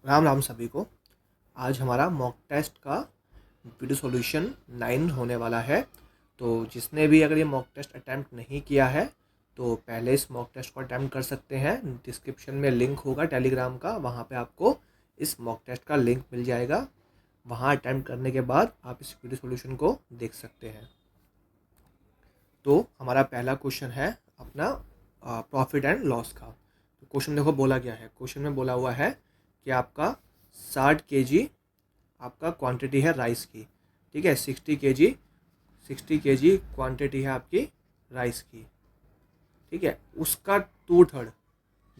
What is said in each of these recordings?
राम राम सभी को। आज हमारा मॉक टेस्ट का वीडियो सॉल्यूशन 9 होने वाला है। तो जिसने भी अगर ये मॉक टेस्ट अटैम्प्ट नहीं किया है तो पहले इस मॉक टेस्ट को अटैम्प्ट कर सकते हैं। डिस्क्रिप्शन में लिंक होगा टेलीग्राम का, वहाँ पे आपको इस मॉक टेस्ट का लिंक मिल जाएगा। वहाँ अटैम्प्ट करने के बाद आप इस वीडियो सॉल्यूशन को देख सकते हैं। तो हमारा पहला क्वेश्चन है अपना प्रॉफिट एंड लॉस का। तो क्वेश्चन देखो बोला गया है, क्वेश्चन में बोला हुआ है कि आपका 60 kg आपका क्वांटिटी है राइस की, ठीक है। 60 kg क्वांटिटी है आपकी राइस की, ठीक है। उसका 2/3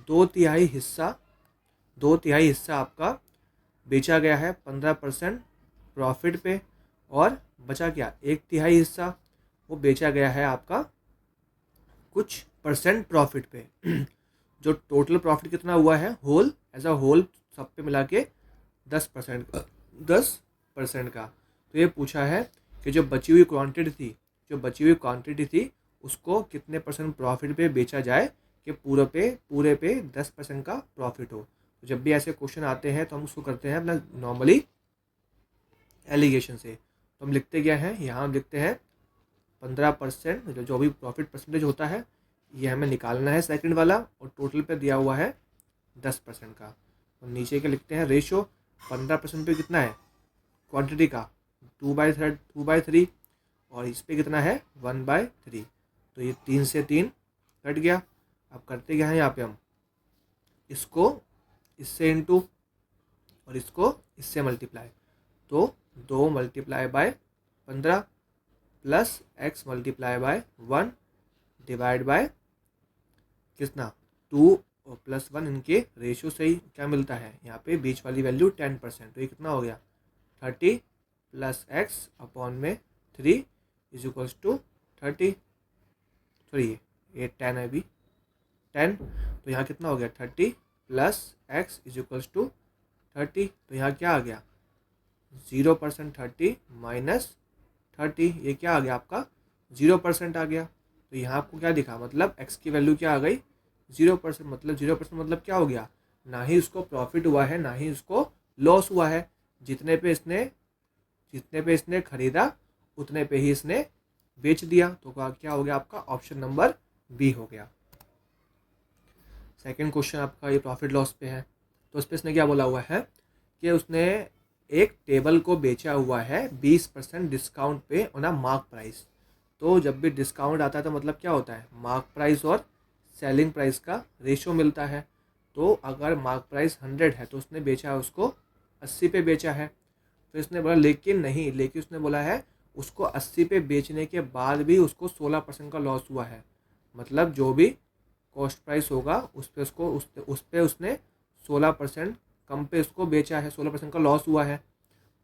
दो तिहाई हिस्सा आपका बेचा गया है 15% प्रॉफिट पे, और बचा क्या 1/3 हिस्सा वो बेचा गया है आपका कुछ परसेंट प्रॉफिट पे। जो टोटल प्रॉफिट कितना हुआ है होल एज अ होल सब पे मिला के 10% का। तो ये पूछा है कि जो बची हुई क्वांटिटी थी उसको कितने परसेंट प्रॉफिट पे बेचा जाए कि पूरे पे 10% का प्रॉफिट हो। तो जब भी ऐसे क्वेश्चन आते हैं तो हम उसको करते हैं अपना नॉर्मली एलिगेशन से। तो हम लिखते क्या है, यहाँ हम लिखते हैं 15%, जो भी प्रॉफिट परसेंटेज होता है ये हमें निकालना है सेकंड वाला, और टोटल पे दिया हुआ है 10% का। और नीचे के लिखते हैं रेशो 15% पे कितना है क्वांटिटी का 2/3, और इस पे कितना है 1/3। तो ये 3 से 3 कट गया। अब करते क्या है यहाँ पे हम इसको इससे इंटू और इसको इससे मल्टीप्लाई। तो 2 multiply by 15 plus x multiply by 1 divide by कितना 2 और +1, इनके रेशियो से ही क्या मिलता है यहाँ पे बीच वाली वैल्यू 10%। तो ये कितना हो गया 30 प्लस x अपॉन में 3 इज इक्वल्स टू 30। सॉरी ये 10 है अभी 10। तो यहाँ कितना हो गया 30 plus x is equals to 30। तो यहाँ क्या आ गया 0% 30 माइनस 30, ये क्या आ गया आपका 0% आ गया। तो यहाँ आपको क्या दिखा, मतलब x की वैल्यू क्या आ गई 0%। मतलब 0% मतलब क्या हो गया, ना ही उसको प्रॉफिट हुआ है ना ही उसको लॉस हुआ है। जितने पे इसने खरीदा उतने पे ही इसने बेच दिया। तो क्या हो गया आपका ऑप्शन नंबर बी हो गया। सेकंड क्वेश्चन आपका ये प्रॉफिट लॉस पे है। तो उस पर इसने क्या बोला हुआ है कि उसने एक टेबल को बेचा हुआ है 20% डिस्काउंट पे ऑन अ मार्क प्राइस। तो जब भी डिस्काउंट आता है तो मतलब क्या होता है मार्क प्राइस और सेलिंग प्राइस का रेशो मिलता है। तो अगर मार्क प्राइस 100 है तो उसने बेचा है उसको 80 पे बेचा है। तो इसने बोला लेकिन उसने बोला है उसको 80 पे बेचने के बाद भी उसको 16% का लॉस हुआ है। मतलब जो भी कॉस्ट प्राइस होगा उस पे उसने 16% कम पे उसको बेचा है, 16% का लॉस हुआ है।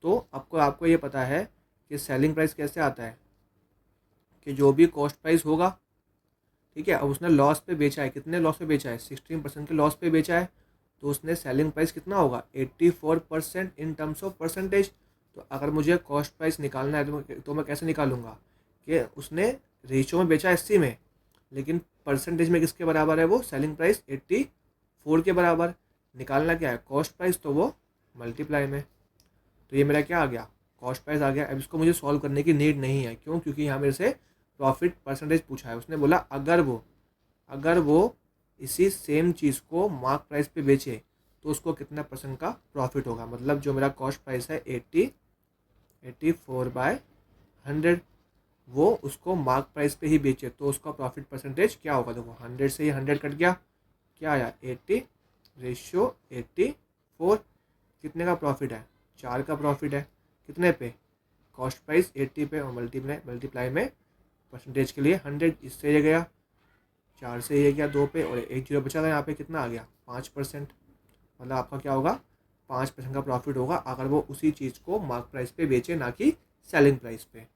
तो आपको ये पता है कि सेलिंग प्राइस कैसे आता है कि जो भी कॉस्ट प्राइस होगा, ठीक है। अब उसने लॉस पे बेचा है, कितने लॉस पे बेचा है 16% के लॉस पे बेचा है। तो उसने सेलिंग प्राइस कितना होगा 84% इन टर्म्स ऑफ परसेंटेज। तो अगर मुझे कॉस्ट प्राइस निकालना है तो मैं कैसे निकालूंगा कि उसने रेशियो में बेचा 80 में, लेकिन परसेंटेज में किसके बराबर है वो सेलिंग प्राइस 84 के बराबर। निकालना क्या है कॉस्ट प्राइस, तो वो मल्टीप्लाई में। तो ये मेरा क्या आ गया कॉस्ट प्राइस आ गया। अब इसको मुझे सॉल्व करने की नीड नहीं है, क्यों, क्योंकि यहाँ मेरे से प्रॉफिट परसेंटेज पूछा है। उसने बोला अगर वो इसी सेम चीज़ को मार्क प्राइस पे बेचे तो उसको कितना परसेंट का प्रॉफिट होगा। मतलब जो मेरा कॉस्ट प्राइस है 84/100, वो उसको मार्क प्राइस पे ही बेचे तो उसका प्रॉफिट परसेंटेज क्या होगा। देखो 100 से ही 100 कट गया, क्या आया 80 रेशियो 84। कितने का प्रॉफिट है 4 का प्रॉफिट है, कितने पे कॉस्ट प्राइस 80 पे, और मल्टीप्लाई में परसेंटेज के लिए 100। इससे ये गया 4 से ये गया 2 पे, और एक जीरो बचा था यहाँ पे, कितना आ गया 5%। मतलब आपका क्या होगा 5% का प्रॉफिट होगा अगर वो उसी चीज़ को मार्क प्राइस पे बेचे, ना कि सेलिंग प्राइस पे।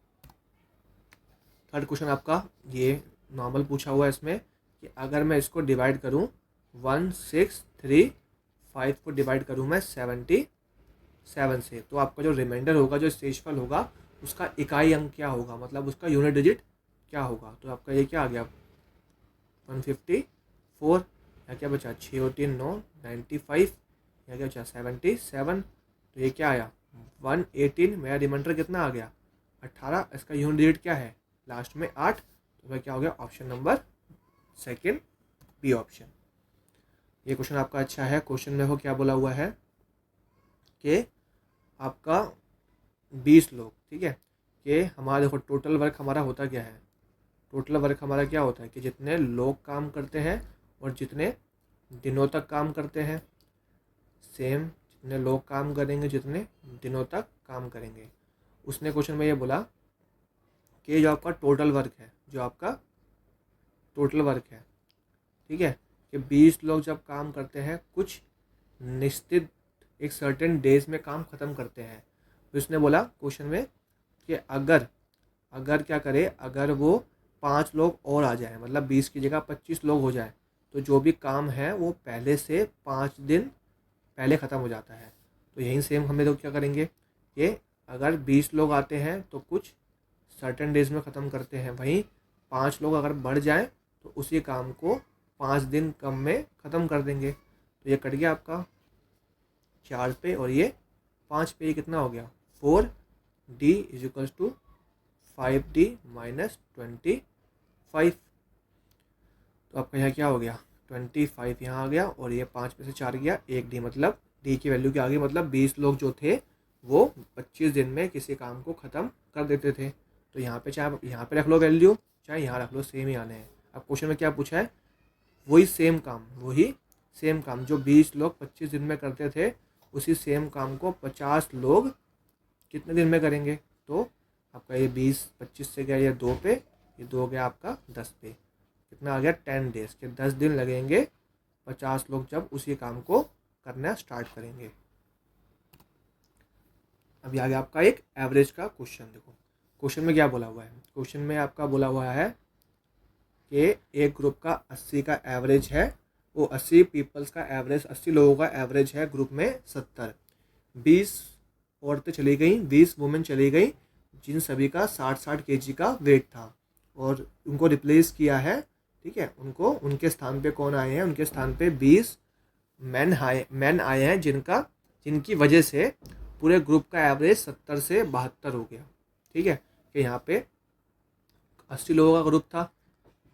थर्ड क्वेश्चन आपका ये नॉर्मल पूछा हुआ है इसमें कि अगर मैं इसको डिवाइड करूँ 1,6,3,5 को डिवाइड करूँ मैं 77 से, तो आपका जो रिमाइंडर होगा, जो शेषफल होगा, उसका इकाई अंक क्या होगा, मतलब उसका यूनिट डिजिट क्या होगा। तो आपका ये क्या आ गया 154, या क्या बचा 6 और 3 9 95, यहाँ क्या बचा 77, तो ये क्या आया 118, मेरा रिमाइंडर कितना आ गया 18, इसका यूनिट डिजिट क्या है लास्ट में 8, तो वह क्या हो गया option number second B option. ये क्वेश्चन आपका अच्छा है। क्वेश्चन में हो क्या बोला हुआ है कि आपका 20 लोग, ठीक है, कि हमारा देखो टोटल वर्क हमारा होता क्या है, टोटल वर्क हमारा क्या होता है कि जितने लोग काम करते हैं और जितने दिनों तक काम करते हैं, सेम जितने लोग काम करेंगे जितने दिनों तक काम करेंगे। उसने क्वेश्चन में ये बोला कि जो आपका टोटल वर्क है, जो आपका टोटल वर्क है, ठीक है, कि 20 लोग जब काम करते हैं कुछ निश्चित एक सर्टेन डेज में काम ख़त्म करते हैं, तो उसने बोला क्वेश्चन में कि अगर अगर क्या करे, अगर वो 5 लोग और आ जाए, मतलब 20 की जगह 25 लोग हो जाए, तो जो भी काम है वो पहले से 5 दिन पहले ख़त्म हो जाता है। तो यही सेम हमें तो क्या करेंगे कि अगर 20 लोग आते हैं तो कुछ सर्टेन डेज में ख़त्म करते हैं, वहीं 5 लोग अगर बढ़ जाएं तो उसी काम को 5 दिन कम में ख़त्म कर देंगे। तो ये कट गया आपका 4 पे और ये 5 पे, ये कितना हो गया 4D equals to 5D minus 25। तो आपका यहाँ क्या हो गया 25 यहाँ आ गया और ये 5 में से 4 गया 1D, मतलब D की वैल्यू क्या आ गई, मतलब 20 लोग जो थे वो 25 दिन में किसी काम को ख़त्म कर देते थे। तो यहाँ पे चाहे यहाँ पे रख लो वैल्यू, चाहे यहाँ रख लो, सेम ही आने हैं। अब क्वेश्चन में क्या पूछा है, वही सेम काम जो 20 लोग 25 दिन में करते थे, उसी सेम काम को 50 लोग कितने दिन में करेंगे। तो आपका ये 20 25 से गया ये 2 पे, ये 2 गया आपका 10 पे, कितना आ गया 10 डेज के 10 दिन लगेंगे 50 लोग जब उसी काम को करना स्टार्ट करेंगे। अभी आगे आपका एक एवरेज का क्वेश्चन देखो। क्वेश्चन में क्या बोला हुआ है, क्वेश्चन में आपका बोला हुआ है कि एक ग्रुप का 80 का एवरेज है, वो 80 पीपल्स का एवरेज, 80 लोगों का एवरेज है ग्रुप में 70। 20 औरतें चली गई, 20 वुमेन चली गई, जिन सभी का 60-60 kg का वेट था, और उनको रिप्लेस किया है, ठीक है, उनको उनके स्थान पे कौन आए हैं, उनके स्थान पे 20 मैन आए हैं, जिनकी वजह से पूरे ग्रुप का एवरेज 70 से 72 हो गया। ठीक है, कि यहाँ पे 80 लोगों का ग्रुप था,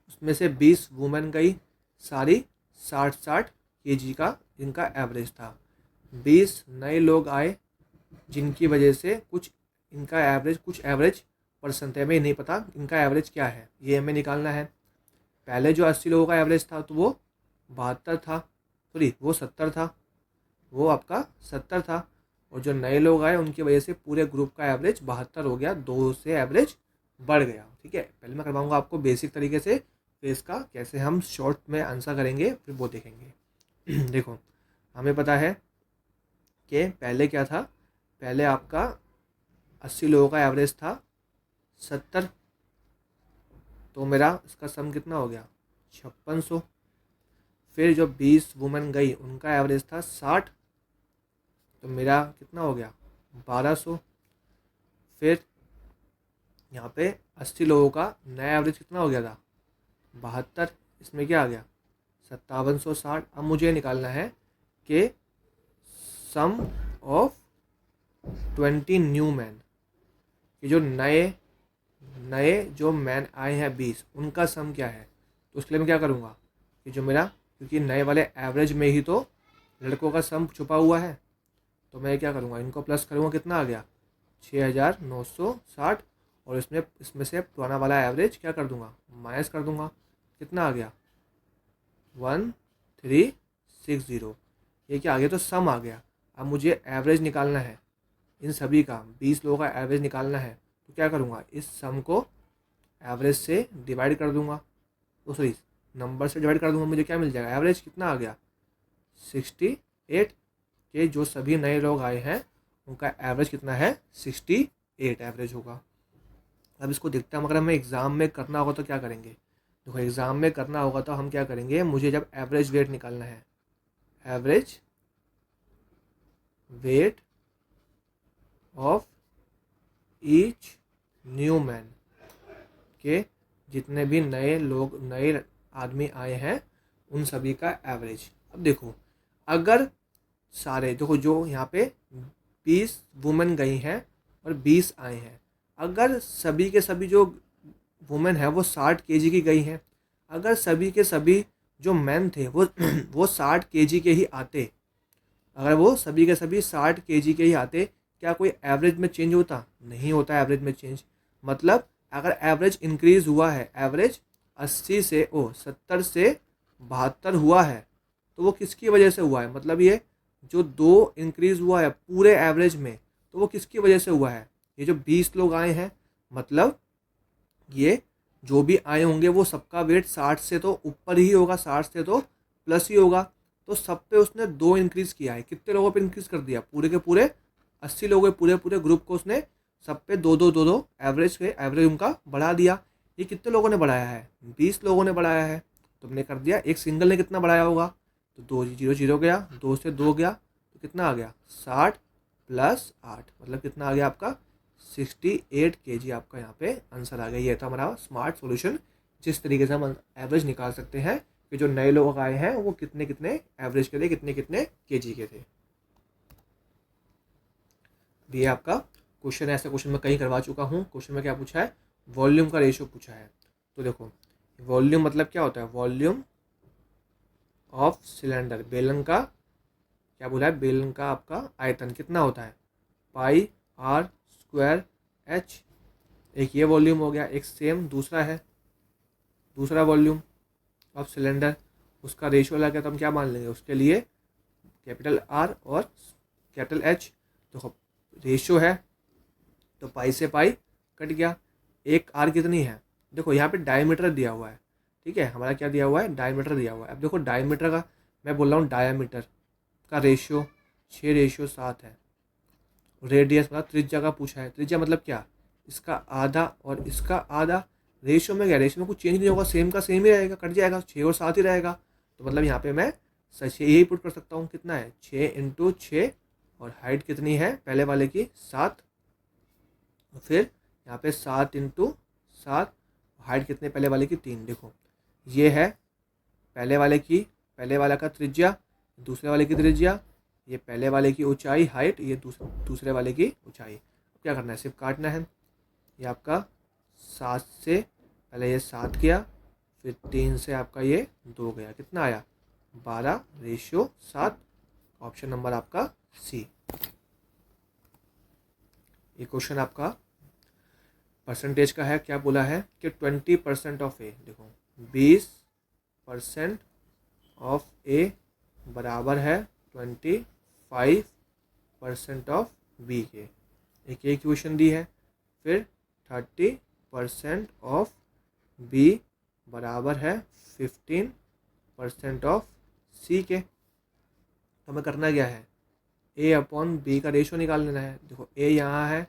उसमें से 20 वुमेन गई, सारी 60-60 kg का जिनका एवरेज था। 20 नए लोग आए, जिनकी वजह से कुछ एवरेज परसेंट है, हमें नहीं पता इनका एवरेज क्या है, ये हमें निकालना है। पहले जो 80 लोगों का एवरेज था तो वो 72 था, सॉरी वो 70 था, वो आपका 70 था, और जो नए लोग आए उनकी वजह से पूरे ग्रुप का एवरेज 72 हो गया, 2 से एवरेज बढ़ गया। ठीक है, पहले मैं करवाऊंगा आपको बेसिक तरीके से, फिर इसका कैसे हम शॉर्ट में आंसर करेंगे फिर वो देखेंगे। देखो हमें पता है कि पहले क्या था, पहले आपका 80 लोगों का एवरेज था 70, तो मेरा इसका सम कितना हो गया 5600। फिर जो 20 वुमेन गई उनका एवरेज था 60, तो मेरा कितना हो गया 1200। फिर यहाँ पे 80 लोगों का नया एवरेज कितना हो गया था 72, इसमें क्या आ गया 5760। अब मुझे निकालना है कि सम ऑफ 20 न्यू मैन, कि जो नए जो मैन आए हैं 20, उनका सम क्या है। तो उसके लिए मैं क्या करूँगा कि जो मेरा, क्योंकि नए वाले एवरेज में ही तो लड़कों का सम छुपा हुआ है, तो मैं क्या करूँगा इनको प्लस करूँगा, कितना आ गया 6960, और इसमें से पुराना वाला एवरेज क्या कर दूँगा माइनस कर दूँगा, कितना आ गया 1360। ये क्या आ गया, तो सम आ गया। अब मुझे एवरेज निकालना है इन सभी का, 20 लोगों का एवरेज निकालना है, तो क्या करूँगा इस सम को एवरेज से डिवाइड कर दूँगा, तो सॉरी नंबर से डिवाइड कर दूँगा, मुझे क्या मिल जाएगा एवरेज कितना आ गया 68, के जो सभी नए लोग आए हैं उनका एवरेज कितना है 68 एवरेज होगा। अब इसको देखते हैं, अगर हमें एग्ज़ाम में करना होगा तो क्या करेंगे। देखो एग्ज़ाम में करना होगा तो हम क्या करेंगे, मुझे जब एवरेज वेट निकालना है, average weight of each new man, के जितने भी नए आदमी आए हैं उन सभी का एवरेज। अब देखो अगर सारे देखो जो यहाँ पे 20 वुमेन गई हैं और 20 आए हैं, अगर सभी के सभी जो वुमेन है वो 60 kg की गई हैं, अगर सभी के सभी जो मैन थे वो वो 60 kg के ही आते, अगर वो सभी के सभी 60 kg के ही आते, क्या कोई एवरेज में चेंज होता? नहीं होता एवरेज में चेंज। मतलब अगर एवरेज इंक्रीज हुआ है, एवरेज 70 से 72 हुआ है, तो वो किसकी वजह से हुआ है? मतलब ये जो 2 इंक्रीज हुआ है पूरे एवरेज में, तो वो किसकी वजह से हुआ है? ये जो 20 लोग आए हैं, मतलब ये जो भी आए होंगे वो सबका वेट 60 से तो ऊपर ही होगा, 60 से तो प्लस ही होगा। तो सब पे उसने 2 इंक्रीज़ किया है। कितने लोगों पे इंक्रीज़ कर दिया? पूरे के पूरे 80 लोगों के पूरे पूरे ग्रुप को उसने सब पे दो दो दो दो एवरेज उनका बढ़ा दिया। ये कितने लोगों ने बढ़ाया है? 20 लोगों ने बढ़ाया है। तुमने कर दिया, एक सिंगल ने कितना बढ़ाया होगा? तो 2 0 0 गया, 2 से 2 गया, तो कितना आ गया? 60 + 8, मतलब कितना आ गया आपका? 68 kg आपका यहाँ पे आंसर आ गया। ये था हमारा स्मार्ट सॉल्यूशन, जिस तरीके से हम एवरेज निकाल सकते हैं कि जो नए लोग आए हैं वो कितने कितने एवरेज के थे, कितने कितने केजी के थे। ये आपका क्वेश्चन है, ऐसा क्वेश्चन मैं कहीं करवा चुका हूँ। क्वेश्चन में क्या पूछा है? वॉल्यूम का रेशियो पूछा है। तो देखो वॉल्यूम मतलब क्या होता है? वॉल्यूम ऑफ सिलेंडर, बेलन का क्या बोला है? बेलन का आपका आयतन कितना होता है? πr²h। एक ये वॉल्यूम हो गया। एक सेम दूसरा है, दूसरा वॉल्यूम ऑफ सिलेंडर, उसका रेशियो लगा तो हम क्या मान लेंगे उसके लिए? कैपिटल आर और कैपिटल एच। तो रेशियो है तो पाई से पाई कट गया। एक आर कितनी है? देखो यहाँ पे डायमीटर दिया हुआ है, ठीक है, हमारा क्या दिया हुआ है? डायमीटर दिया हुआ है। अब देखो डायमीटर का मैं बोल रहा हूँ, डायमीटर का रेशियो 6:7 है। रेडियस मतलब त्रिज्या का पूछा है। त्रिज्या मतलब क्या? इसका आधा और इसका आधा। रेशियो में क्या? रेशियो में कुछ चेंज नहीं होगा, सेम का सेम ही रहेगा, कट जाएगा, 6 और 7 ही रहेगा। तो मतलब यहाँ पे मैं सच यही पुट कर सकता हूँ। कितना है? 6 × 6, और हाइट कितनी है पहले वाले की? 7। फिर यहाँ पे 7 × 7, हाइट कितने पहले वाले की? 3। देखो ये है पहले वाले की, पहले वाला का त्रिज्या, दूसरे वाले की त्रिज्या, ये पहले वाले की ऊंचाई हाइट, ये दूसरे वाले की ऊंचाई। क्या करना है? सिर्फ काटना है। ये आपका 7 से पहले ये 7 गया, फिर 3 से आपका ये 2 गया, कितना आया? 12:7। ऑप्शन नंबर आपका सी। ये क्वेश्चन आपका परसेंटेज का है। क्या बोला है कि 20% ऑफ ए, देखो 20% ऑफ ए बराबर है 25% ऑफ बी के। एक ये इक्वेशन दी है। फिर 30% ऑफ बी बराबर है 15% ऑफ सी के। तो हमें करना क्या है? ए अपॉन बी का रेशियो निकाल लेना है। देखो ए यहाँ है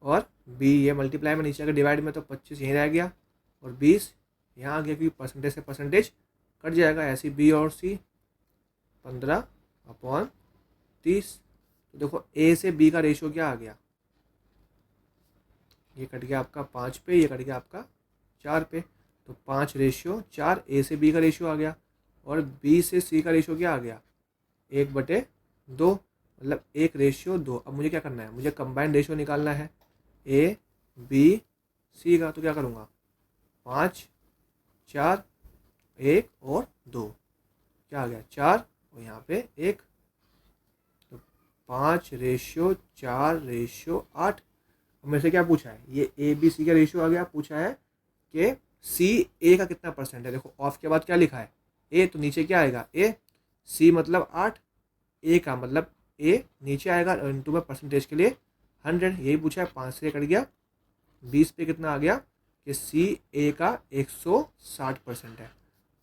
और बी ये मल्टीप्लाई में नीचे अगर डिवाइड में, तो 25 यहीं रह गया और 20 यहाँ आ गया, क्योंकि परसेंटेज से परसेंटेज कट जाएगा। ऐसी बी और सी 15/30। तो देखो ए से बी का रेशियो क्या आ गया? ये कट गया आपका 5 पे, ये कट गया आपका 4 पे। तो 5:4 ए से बी का रेशियो आ गया, और बी से सी का रेशियो क्या आ गया? 1/2, मतलब 1:2। अब मुझे क्या करना है? मुझे कंबाइंड रेशियो निकालना है ए बी सी का। तो क्या करूँगा? 5 4 1 और 2, क्या आ गया? 4, और यहाँ पे 1। तो 5:4:8। मेरे से क्या पूछा है? ये ए बी सी का रेशियो आ गया। पूछा है कि सी ए का कितना परसेंट है। देखो ऑफ के बाद क्या लिखा है? ए, तो नीचे क्या आएगा? ए। सी मतलब 8, ए का मतलब ए नीचे आएगा, इंटू में परसेंटेज के लिए 100। यही पूछा है। 5 से कट गया, 20 पे कितना आ गया? कि सी ए का 160% है।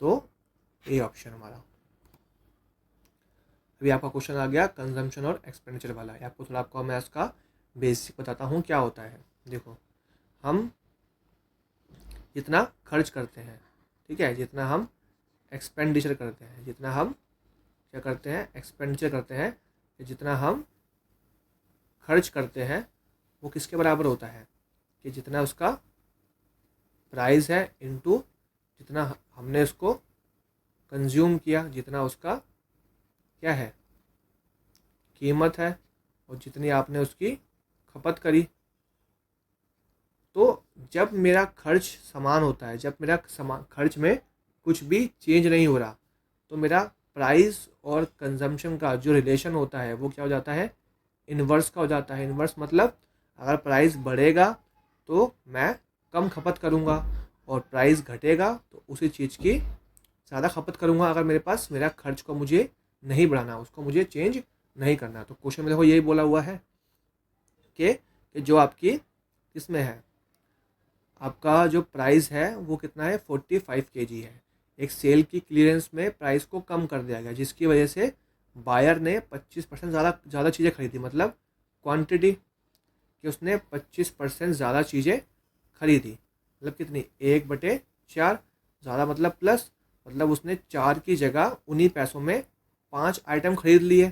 तो ए ऑप्शन हमारा। अभी आपका क्वेश्चन आ गया कंजम्पशन और एक्सपेंडिचर वाला। आपको थोड़ा आपको मैं इसका बेसिक बताता हूँ क्या होता है। देखो हम जितना खर्च करते हैं, ठीक है, जितना हम एक्सपेंडिचर करते हैं, जितना हम क्या करते हैं? एक्सपेंडिचर करते हैं, जितना हम खर्च करते हैं वो किसके बराबर होता है? कि जितना उसका प्राइस है इनटू जितना हमने उसको कंज्यूम किया, जितना उसका क्या है? कीमत है और जितनी आपने उसकी खपत करी। तो जब मेरा खर्च समान होता है, जब मेरा समान खर्च में कुछ भी चेंज नहीं हो रहा, तो मेरा प्राइस और कंजम्पशन का जो रिलेशन होता है वो क्या हो जाता है, इन्वर्स का हो जाता है। इन्वर्स मतलब अगर प्राइस बढ़ेगा तो मैं कम खपत करूँगा और प्राइस घटेगा तो उसी चीज़ की ज़्यादा खपत करूँगा। अगर मेरे पास मेरा खर्च को मुझे नहीं बढ़ाना, उसको मुझे चेंज नहीं करना। तो क्वेश्चन में देखो यही बोला हुआ है कि जो आपकी किसमें है, आपका जो प्राइस है वो कितना है, 45 kg है। एक सेल की क्लियरेंस में प्राइस को कम कर दिया गया, जिसकी वजह से बायर ने 25% ज़्यादा चीज़ें खरीदी, मतलब क्वांटिटी कि उसने 25% ज़्यादा चीज़ें खरीदी। मतलब कितनी, 1/4 ज़्यादा मतलब प्लस, मतलब उसने 4 की जगह उन्हीं पैसों में 5 आइटम खरीद लिए।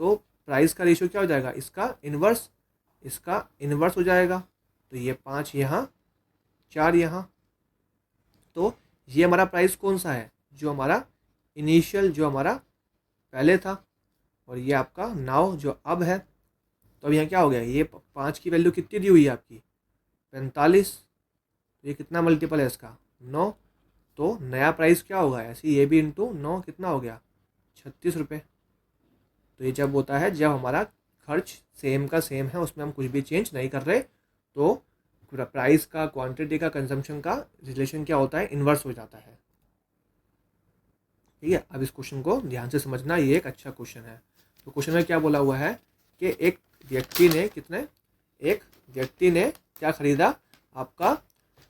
तो प्राइस का रेशियो क्या हो जाएगा, इसका इन्वर्स हो जाएगा। तो ये 5 यहाँ, 4 यहाँ। तो ये हमारा प्राइस कौन सा है, जो हमारा इनिशियल, जो हमारा पहले था, और ये आपका नाउ जो अब है। तो अब यहाँ क्या हो गया, ये 5 की वैल्यू कितनी दी हुई है आपकी, 45। तो ये कितना मल्टीपल है इसका, 9। तो नया प्राइस क्या होगा, ऐसे ये भी इंटू 9 कितना हो गया, 36 रुपये। तो ये जब होता है जब हमारा खर्च सेम का सेम है, उसमें हम कुछ भी चेंज नहीं कर रहे, तो प्राइस का, क्वांटिटी का, कंजम्पशन का रिलेशन क्या होता है, इन्वर्स हो जाता है। ठीक है, अब इस क्वेश्चन को ध्यान से समझना, ये एक अच्छा क्वेश्चन है। तो क्वेश्चन में क्या बोला हुआ है कि एक व्यक्ति ने क्या खरीदा, आपका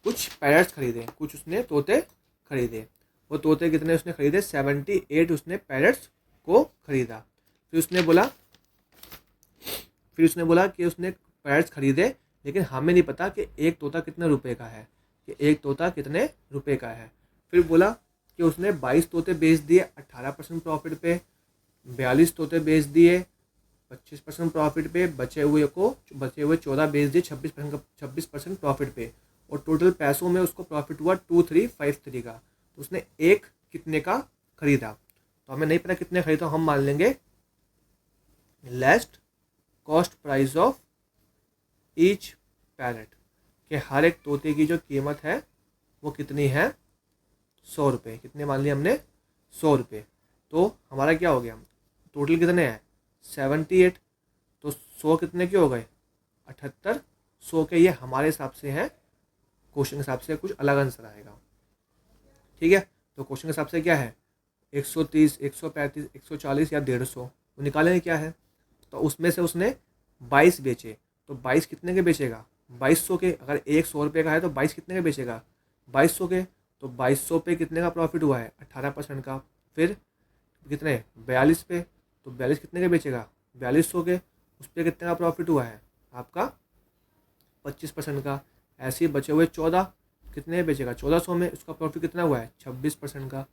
कुछ पैरट्स खरीदे, कुछ उसने तोते खरीदे। वो तोते कितने उसने खरीदे, 78 उसने पैरट्स को खरीदा। फिर उसने बोला कि उसने पैरट्स खरीदे, लेकिन हमें नहीं पता कि एक तोता कितने रुपए का है, फिर बोला कि उसने 22 तोते बेच दिए 18% प्रॉफिट पे, 42 तोते बेच दिए 25% प्रॉफिट पे, बचे हुए 14 बेच दिए 26% प्रॉफिट पे, और टोटल पैसों में उसको प्रॉफिट हुआ 2353 का। तो उसने एक कितने का खरीदा, तो हमें नहीं पता कितने खरीदा, हम मान लेंगे least cost price of each parrot, कि हर एक तोते की जो कीमत है वो कितनी है, 100 रुपये। कितने मान लिए हमने, 100 रुपये। तो हमारा क्या हो गया, टोटल कितने हैं, 78। तो 100 कितने के हो गए, 78। 100 के ये हमारे हिसाब से हैं, क्वेश्चन के हिसाब से कुछ अलग आंसर आएगा। ठीक है, तो क्वेश्चन के हिसाब से क्या है, 130, 135, 140 या 150, वो निकालेंगे क्या है। तो उसमें से उसने 22 बेचे, तो 22 कितने के बेचेगा, 2200 के। अगर एक 100 रुपये का है तो 22 कितने के बेचेगा, 2200 के। तो 2200 पे कितने का प्रॉफिट हुआ है, 18% का। फिर कितने, 42 पे, तो 42 कितने के बेचेगा, 4200 के। उस पर कितने का प्रॉफिट हुआ है आपका, 25% का। ऐसे ही बचे हुए 14 कितने बेचेगा, 1400 में, उसका प्रॉफिट कितना हुआ है, 26% का।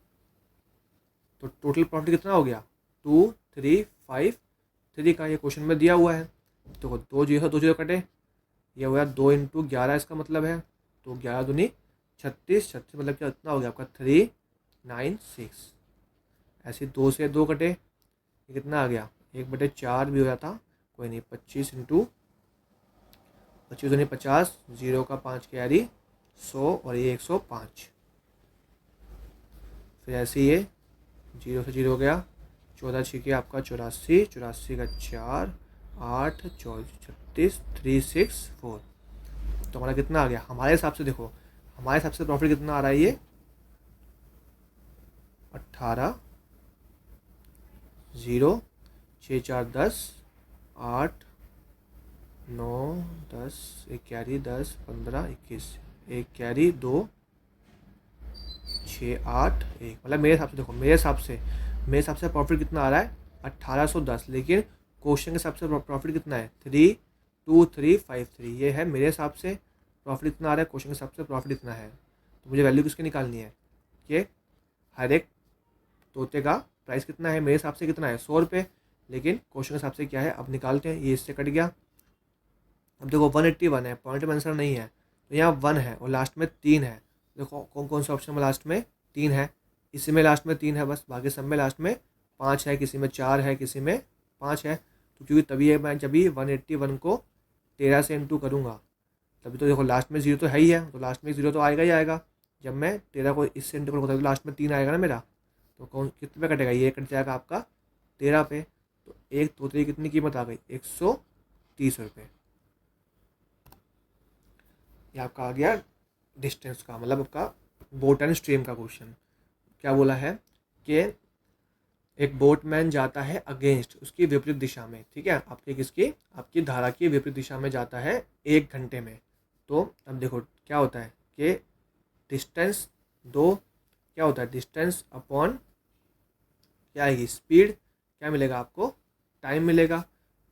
तो टोटल प्रॉफिट कितना हो गया, 2353 का। ये क्वेश्चन में दिया हुआ है। तो 2 जीरो कटे, ये हो गया 2 × 11, इसका मतलब है। तो 11 दूनी 36, मतलब क्या कितना हो गया आपका, 396। ऐसे 2 से 2 कटे, ये कितना आ गया, 1/4 भी हो जाता, कोई नहीं। 25 × 25 दूनी 50, 0 का 5 कैरी, 100, और ये 105। फिर ऐसे ये 0 से 0 हो गया, 14 छिके आपका 84, 84 का 4, 8, 36, 364। तो हमारा कितना आ गया, हमारे हिसाब से देखो, हमारे हिसाब से प्रॉफिट कितना आ रहा है, ये 18, 0, 6 4 10, 8, 9, 10, एक कैरी 10, 15, 21, एक कैरी 2, 6, 8, 1। मतलब मेरे हिसाब से प्रॉफिट कितना आ रहा है, 1810। लेकिन क्वेश्चन के हिसाब से प्रॉफिट कितना है, 32353। ये है मेरे हिसाब से प्रॉफिट इतना आ रहा है, क्वेश्चन के हिसाब से प्रॉफिट इतना है। तो मुझे वैल्यू किसकी निकालनी है, कि हर एक तोते का प्राइस कितना है, मेरे हिसाब से कितना है, 100 रुपये। लेकिन क्वेश्चन के हिसाब से क्या है, अब निकालते हैं। ये इससे कट गया। अब देखो 181 है, पॉइंट में आंसर नहीं है, तो यहाँ 1 है और लास्ट में 3 है। देखो कौन कौन से ऑप्शन में लास्ट में 3 है, इसी में लास्ट में 3 है बस, बाकी सब में लास्ट में 5 है, किसी में 4 है, किसी में 5 है। तो क्योंकि तभी है मैं जब भी 181 को 13 से इंटू करूँगा तभी तो देखो लास्ट में जीरो तो है ही है, तो लास्ट में जीरो तो आएगा ही आएगा। जब मैं 13 को इससे इंटू करूँगा तभी लास्ट में 3 आएगा ना मेरा। तो कौन कितने पे कटेगा, ये कट जाएगा आपका 13 पे। तो एक तोते की कितनी कीमत आ गई, 130 रुपये। ये आपका आ गया डिस्टेंस का, मतलब आपका बोट एंड स्ट्रीम का क्वेश्चन। क्या बोला है कि एक बोटमैन जाता है अगेंस्ट, उसकी विपरीत दिशा में, ठीक है, आपके किसकी, आपकी धारा की विपरीत दिशा में जाता है 1 घंटे में। तो अब देखो क्या होता है कि डिस्टेंस दो, क्या होता है डिस्टेंस अपॉन क्या आएगी स्पीड, क्या मिलेगा आपको, टाइम मिलेगा।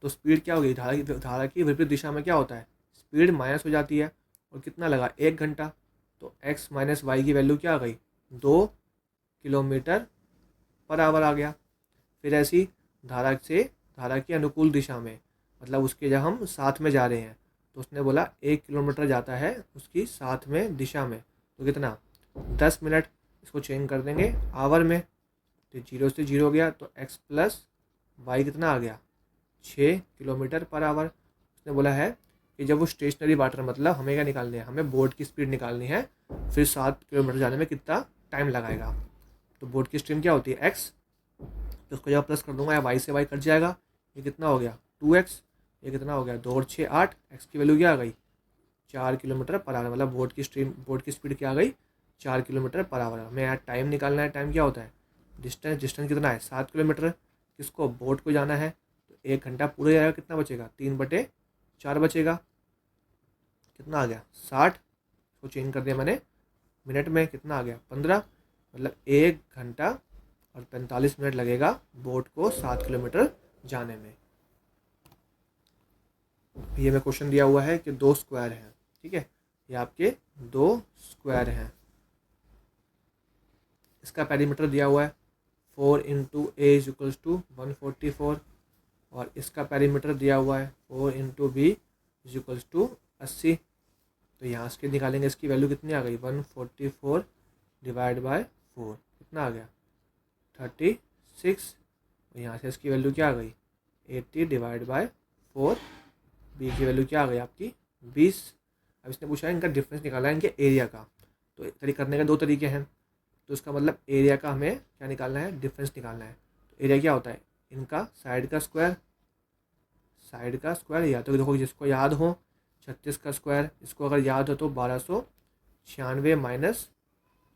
तो स्पीड क्या होगी, धारा की विपरीत दिशा में क्या होता है, स्पीड माइनस हो जाती है। और कितना लगा, 1 घंटा। तो x माइनस वाई की वैल्यू क्या आ गई, 2 किलोमीटर पर आवर आ गया। फिर ऐसी धारा की अनुकूल दिशा में, मतलब उसके जब हम साथ में जा रहे हैं, तो उसने बोला 1 किलोमीटर जाता है उसकी साथ में दिशा में, तो कितना 10 मिनट। इसको चेंज कर देंगे आवर में, तो 0 से 0 हो गया, तो x प्लस वाई कितना आ गया 6 किलोमीटर पर आवर। उसने बोला है कि जब वो स्टेशनरी वाटर, मतलब हमें क्या निकालनी है, हमें बोट की स्पीड निकालनी है, फिर 7 किलोमीटर जाने में कितना टाइम लगाएगा। तो बोट की स्ट्रीम क्या होती है x, तो उसको जब प्लस कर दूंगा या y से y कट जाएगा, ये कितना हो गया 2x, ये कितना हो गया 2 और 6 8, x की वैल्यू क्या आ गई 4 किलोमीटर पर आवर। मतलब बोट की स्पीड क्या आ गई 4 किलोमीटर पर आवर। हमें यहाँ टाइम निकालना है, टाइम क्या होता है डिस्टेंस कितना है 7 किलोमीटर, किसको बोट को जाना है। तो 1 घंटा पूरा जाएगा, कितना बचेगा 3/4 बचेगा, कितना आ गया 60। इसको चेंज कर दिया मैंने मिनट में, कितना आ गया 15। मतलब 1 घंटा और 45 मिनट लगेगा बोट को 7 किलोमीटर जाने में। ये में क्वेश्चन दिया हुआ है कि 2 स्क्वायर हैं, ठीक है, ये आपके 2 स्क्वायर हैं। इसका पेरीमीटर दिया हुआ है 4 into A is equals to 144, और इसका पेरीमीटर दिया हुआ है 4 into B is equals to 80। तो यहाँ से निकालेंगे, इसकी वैल्यू कितनी आ गई 144 डिवाइड बाय 4, कितना आ गया 36। और यहाँ से इसकी वैल्यू क्या आ गई 80 डिवाइड बाय 4, बी की वैल्यू क्या आ गई आपकी 20। अब इसने पूछा है इनका डिफरेंस निकाला है इनके एरिया का। तो करने का 2 तरीके हैं। तो इसका मतलब एरिया का हमें क्या निकालना है, डिफरेंस निकालना है। तो एरिया क्या होता है इनका साइड का स्क्वायर, या तो देखो जिसको याद हो 36 का स्क्वायर, इसको अगर याद हो तो 1296 माइनस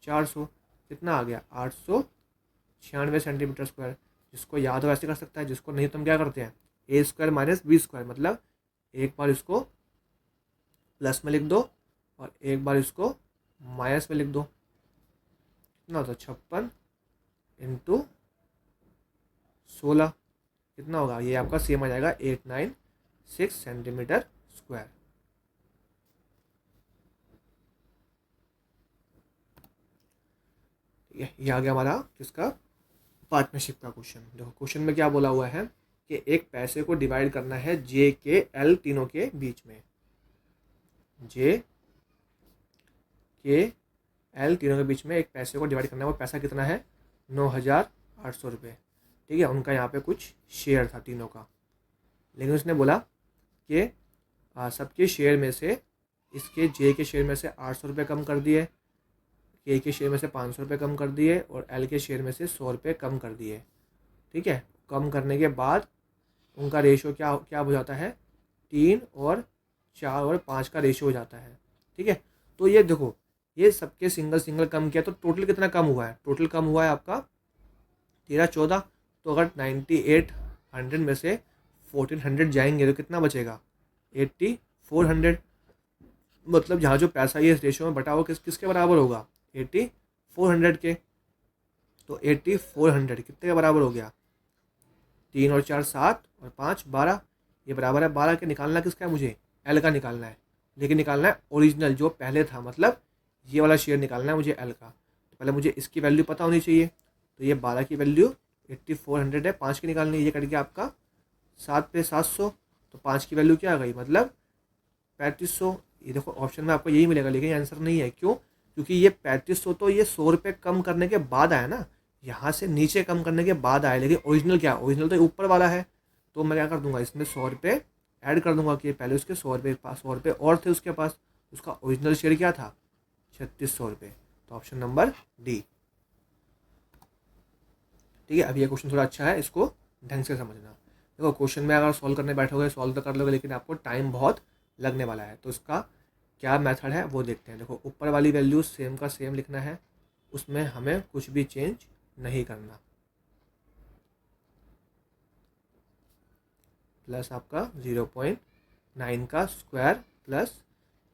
400, कितना आ गया 896 सेंटीमीटर स्क्वायर। जिसको याद हो वैसे कर सकता है, जिसको नहीं तो हम क्या करते हैं ए स्क्वायर माइनस बी स्क्वायर, मतलब एक बार इसको प्लस में लिख दो और एक बार इसको माइनस में लिख दो। कितना होता है 56 इंटू 16, कितना होगा, ये आपका सेम आ जाएगा 896 सेंटीमीटर स्क्वायर। ये आ गया हमारा किसका, पार्टनरशिप का क्वेश्चन। देखो क्वेश्चन में क्या बोला हुआ है कि एक पैसे को डिवाइड करना है जे के एल तीनों के बीच में, जे के एल तीनों के बीच में एक पैसे को डिवाइड करना है। वो पैसा कितना है 9800 रुपये, ठीक है। उनका यहाँ पे कुछ शेयर था तीनों का, लेकिन उसने बोला कि सबके शेयर में से इसके जे के शेयर में से 800 रुपये कम कर दिए, के के शेयर में से 500 रुपये कम कर दिए, और एल के शेयर में से 100 रुपये कम कर दिए, ठीक है। कम करने के बाद उनका रेशो क्या हो जाता है 3 और 4 और 5 का रेशो हो जाता है, ठीक है। तो ये देखो ये सबके सिंगल कम किया तो टोटल कितना कम हुआ है, टोटल कम हुआ है आपका 1314। तो अगर 9800 में से 1400 जाएंगे तो कितना बचेगा 8400। मतलब जहाँ जो पैसा ये रेशो में बटा वो किसके बराबर होगा 8400 के। तो 8400 कितने के बराबर हो गया 3 और 4 7 और 5 12, ये बराबर है 12 के। निकालना किसका है मुझे एल का निकालना है, लेकिन निकालना है ओरिजिनल जो पहले था, मतलब ये वाला शेयर निकालना है मुझे एल का। तो पहले मुझे इसकी वैल्यू पता होनी चाहिए, तो ये 12 की वैल्यू 8400 है, 5 की निकालनी है, ये कट गया आपका 7 पे 700, तो 5 की वैल्यू क्या आ गई मतलब 3500। ये देखो ऑप्शन में आपको यही मिलेगा, लेकिन आंसर नहीं है। क्यों, क्योंकि ये 3500 तो ये 100 रुपये कम करने के बाद आया ना, यहाँ से नीचे कम करने के बाद आया, लेकिन ओरिजिनल क्या, ओरिजिनल तो ऊपर वाला है। तो मैं क्या कर दूंगा, इसमें 100 रुपये ऐड कर दूंगा कि पहले उसके 100 रुपये और थे उसके पास, उसका ओरिजिनल शेयर क्या था 3600 रुपये। तो ऑप्शन नंबर डी। ठीक है, अब ये क्वेश्चन थोड़ा अच्छा है, इसको ढंग से समझना। देखो क्वेश्चन में अगर सॉल्व करने बैठोगे सॉल्व तो कर लोगे, लेकिन आपको टाइम बहुत लगने वाला है। तो इसका क्या मेथड है वो देखते हैं। देखो ऊपर वाली वैल्यू सेम का सेम लिखना है, उसमें हमें कुछ भी चेंज नहीं करना। प्लस आपका 0.9 का स्क्वायर प्लस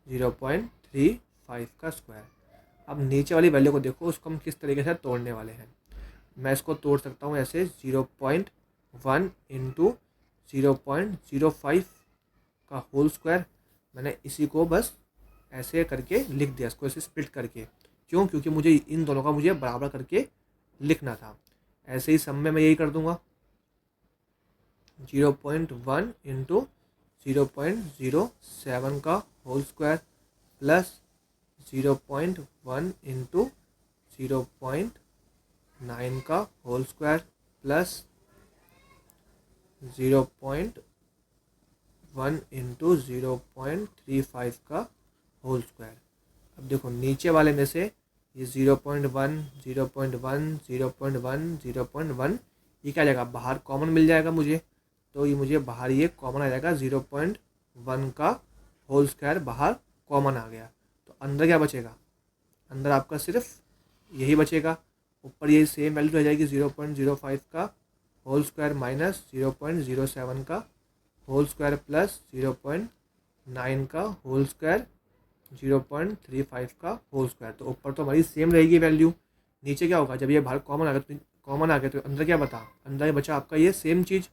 0.35 का स्क्वायर। अब नीचे वाली वैल्यू को देखो, उसको हम किस तरीके से तोड़ने वाले हैं। मैं इसको तोड़ सकता हूँ ऐसे 0.1 इंटू 0.05 का होल स्क्वायर। मैंने इसी को बस ऐसे करके लिख दिया, इसको ऐसे स्प्लिट करके। क्यों? क्योंकि मुझे इन दोनों का मुझे बराबर करके लिखना था। ऐसे ही सम में मैं यही कर दूंगा 0.1 इंटू 0.07 का होल स्क्वायर प्लस 0.1 इंटू 0.9 का होल स्क्वायर प्लस 0.1 इंटू 0.35 का होल स्क्वायर। अब देखो नीचे वाले में से ये 0.1 0.1 0.1 0.1 ये क्या आ जाएगा, बाहर कॉमन मिल जाएगा मुझे। तो ये मुझे बाहर ये कॉमन आ जाएगा, 0.1 का होल स्क्वायर बाहर कॉमन आ गया। तो अंदर क्या बचेगा, अंदर आपका सिर्फ यही बचेगा। ऊपर ये सेम वैल्यू रह जाएगी 0.05 का होल स्क्वायर माइनस 0.07 का होल स्क्वायर प्लस 0.9 का होल स्क्वायर 0.35 का होल स्क्वायर। तो ऊपर तो हमारी सेम रहेगी वैल्यू, नीचे क्या होगा, जब ये बाहर कॉमन आ गया तो अंदर क्या बता, अंदर बचा आपका ये सेम चीज़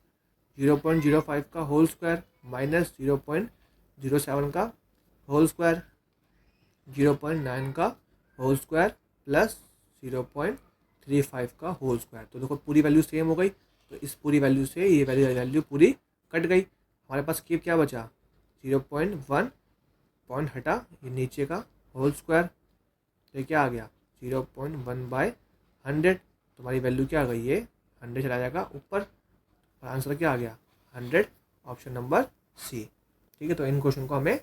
0.05 का होल स्क्वायर माइनस 0.07 का होल स्क्वायर 0.9 का होल स्क्वायर प्लस 0.35 का होल स्क्वायर। तो देखो पूरी वैल्यू सेम हो गई, तो इस पूरी वैल्यू से ये वैल्यू पूरी कट गई। हमारे पास क्या बचा 0.1 पॉइंट हटा, ये नीचे का होल स्क्वायर, तो क्या आ गया 0.1/100। तुम्हारी वैल्यू क्या आ गई, ये 100 चला जाएगा ऊपर, और आंसर क्या आ गया 100, ऑप्शन नंबर सी। ठीक है, तो इन क्वेश्चन को हमें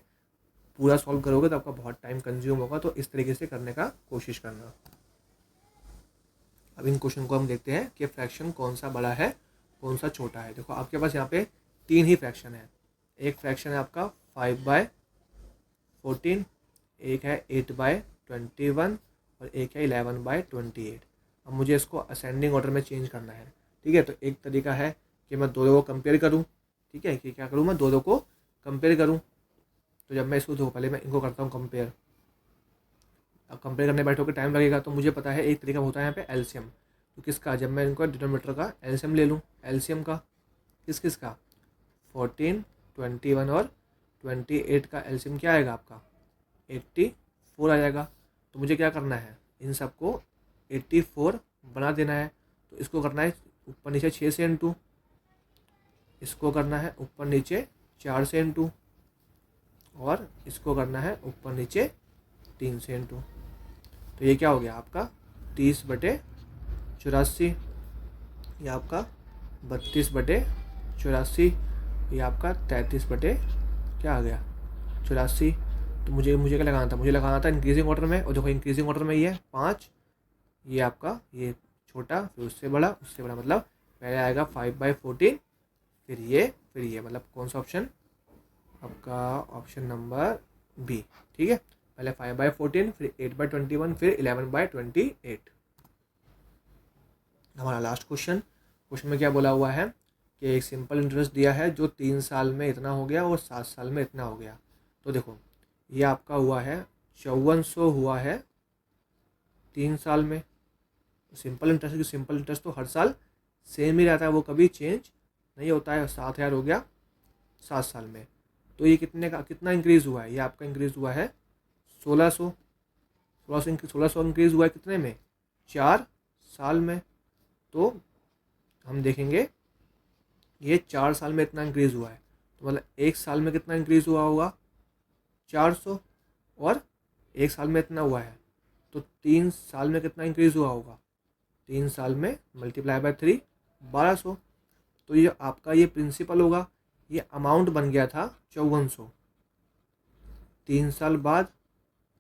पूरा सॉल्व करोगे तो आपका बहुत टाइम कंज्यूम होगा, तो इस तरीके से करने का कोशिश करना। अब इन क्वेश्चन को हम देखते हैं कि फ्रैक्शन कौन सा बड़ा है कौन सा छोटा है। देखो आपके पास यहाँ पे 3 ही फ्रैक्शन है। एक फ्रैक्शन है आपका 5/14, एक है 8/21 और एक है 11/28। अब मुझे इसको असेंडिंग ऑर्डर में चेंज करना है। ठीक है, तो एक तरीका है कि मैं दोनों को कंपेयर करूँ। ठीक है, कि क्या करूँ, मैं दोनों को कंपेयर करूँ। तो जब मैं इसको दो, पहले मैं इनको करता हूँ कंपेयर। अब कंपेयर करने बैठो के टाइम लगेगा, तो मुझे पता है एक तरीका होता है यहाँ पे एलसीएम। तो किसका, जब मैं इनको डिनोमिनेटर का एलसीएम ले लूँ, एलसीएम का किसका 14, 21 और 28 का एलसीएम क्या आएगा आपका 84 आ जाएगा। तो मुझे क्या करना है, इन सबको 84 बना देना है। तो इसको करना है ऊपर नीचे 6 से इंटू, इसको करना है ऊपर नीचे 4 से इंटू, और इसको करना है ऊपर नीचे 3 से इंटू। तो ये क्या हो गया आपका 30/84, ये आपका 32/84, ये आपका 33 क्या आ गया 84। तो मुझे क्या लगाना था, मुझे लगाना था इंक्रीजिंग ऑर्डर में। और देखो इंक्रीजिंग ऑर्डर में ये है 5, ये आपका ये छोटा, फिर उससे बड़ा, उससे बड़ा, मतलब पहले आएगा 5/14, फिर ये मतलब कौन सा ऑप्शन आपका ऑप्शन नंबर बी। ठीक है, पहले 5/14, फिर 8/21, फिर 11/28। हमारा लास्ट क्वेश्चन में क्या बोला हुआ है कि एक सिंपल इंटरेस्ट दिया है जो 3 साल में इतना हो गया और 7 साल में इतना हो गया। तो देखो ये आपका हुआ है 5400 हुआ है 3 साल में। सिंपल इंटरेस्ट तो हर साल सेम ही रहता है, वो कभी चेंज नहीं होता है। 7000 हो गया 7 साल में। तो ये कितना इंक्रीज़ हुआ है, ये आपका इंक्रीज़ हुआ है 1600 इंक्रीज़ हुआ है कितने में 4 साल में। तो हम देखेंगे ये 4 साल में इतना इंक्रीज़ हुआ है, तो मतलब 1 साल में कितना इंक्रीज़ हुआ होगा 400, और 1 साल में इतना हुआ है, तो 3 साल में कितना इंक्रीज़ हुआ होगा 3 साल में मल्टीप्लाई बाय 3 1200। तो ये आपका ये प्रिंसिपल होगा, ये अमाउंट बन गया था 5400 3 साल बाद।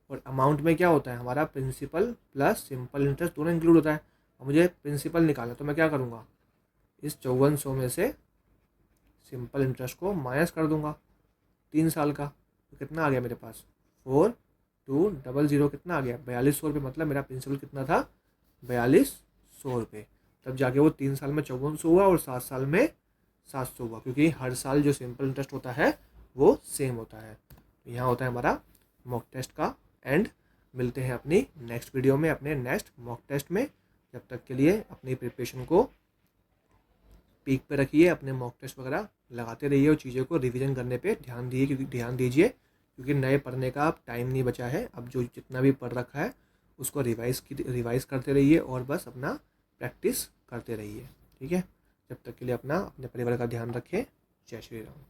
और अमाउंट में क्या होता है हमारा, प्रिंसिपल प्लस सिंपल इंटरेस्ट दोनों इंक्लूड होता है। अब मुझे प्रिंसिपल निकालना, तो मैं क्या करूँगा, इस 5400 में से सिंपल इंटरेस्ट को माइनस कर दूंगा 3 साल का। तो कितना आ गया मेरे पास, 4200 कितना आ गया, 4200 मतलब मेरा प्रिंसिपल कितना था, 4200 तब जाके वो 3 साल में 5400 हुआ और 7 साल में 700 हुआ, क्योंकि हर साल जो सिंपल इंटरेस्ट होता है वो सेम होता है। तो यहाँ होता है हमारा मॉक टेस्ट का एंड। मिलते हैं अपनी नेक्स्ट वीडियो में, अपने नेक्स्ट मॉक टेस्ट में। जब तक के लिए अपनी प्रिपरेशन को पीक पे रखिए, अपने मॉक टेस्ट वगैरह लगाते रहिए और चीज़ों को रिवीजन करने पे ध्यान दीजिए, क्योंकि नए पढ़ने का अब टाइम नहीं बचा है। अब जो जितना भी पढ़ रखा है उसको रिवाइज़ करते रहिए और बस अपना प्रैक्टिस करते रहिए। ठीक है, जब तक के लिए अपने परिवार का ध्यान रखें। जय श्री राम।